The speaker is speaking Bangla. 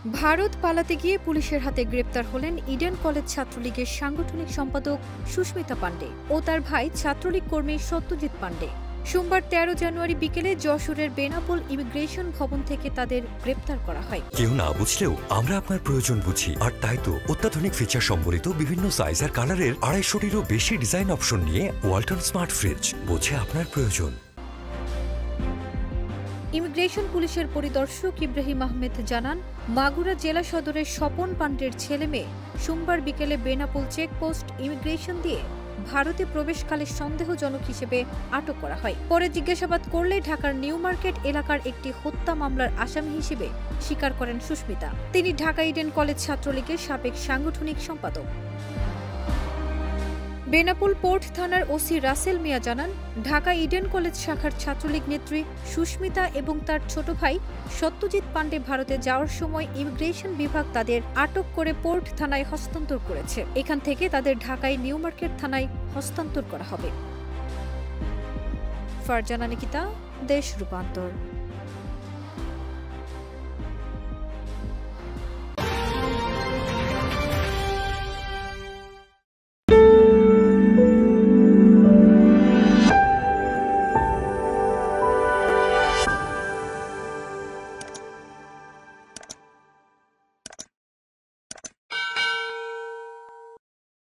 ভারত পালাতে গিয়ে পুলিশের হাতে গ্রেপ্তার হলেন ইডেন কলেজ ছাত্রলীগের সাংগঠনিক সম্পাদক সুস্মিতা পাণ্ডে ও তার ভাই ছাত্রলীগ কর্মী সত্যজিৎ পাণ্ডে। সোমবার ১৩ জানুয়ারি বিকেলে যশোরের বেনাপোল ইমিগ্রেশন ভবন থেকে তাদের গ্রেপ্তার করা হয়। কেউ না বুঝলেও আমরা আপনার প্রয়োজন বুঝি, আর তাই তো অত্যাধুনিক ফিচার সম্বলিত বিভিন্ন সাইজ আর কালারের ২৫০টিরও বেশি ডিজাইন অপশন নিয়ে ওয়ালটন স্মার্ট ফ্রিজ বোঝে আপনার প্রয়োজন। ইমিগ্রেশন পুলিশের পরিদর্শক ইব্রাহিম আহমেদ জানান, মাগুরা জেলা সদরের স্বপন পাণ্ডের ছেলে মেয়ে সোমবার বিকেলে বেনাপোল চেকপোস্ট ইমিগ্রেশন দিয়ে ভারতে প্রবেশকালে সন্দেহজনক হিসেবে আটক করা হয়। পরে জিজ্ঞাসাবাদ করলে ঢাকার নিউ মার্কেট এলাকার একটি হত্যা মামলার আসামি হিসেবে স্বীকার করেন সুস্মিতা। তিনি ঢাকা ইডেন কলেজ ছাত্রলীগের সাবেক সাংগঠনিক সম্পাদক। বেনাপোল পোর্ট থানার ওসি রাসেল মিয়া জানান, ঢাকা ইডেন কলেজ শাখার ছাত্রলীগ নেত্রী সুস্মিতা এবং তার ছোট ভাই সত্যজিৎ পাণ্ডে ভারতে যাওয়ার সময় ইমিগ্রেশন বিভাগ তাদের আটক করে পোর্ট থানায় হস্তান্তর করেছে। এখান থেকে তাদের ঢাকায় নিউ মার্কেট থানায় হস্তান্তর করা হবে। ফারজানা নিকিতা, দেশ রূপান্তর।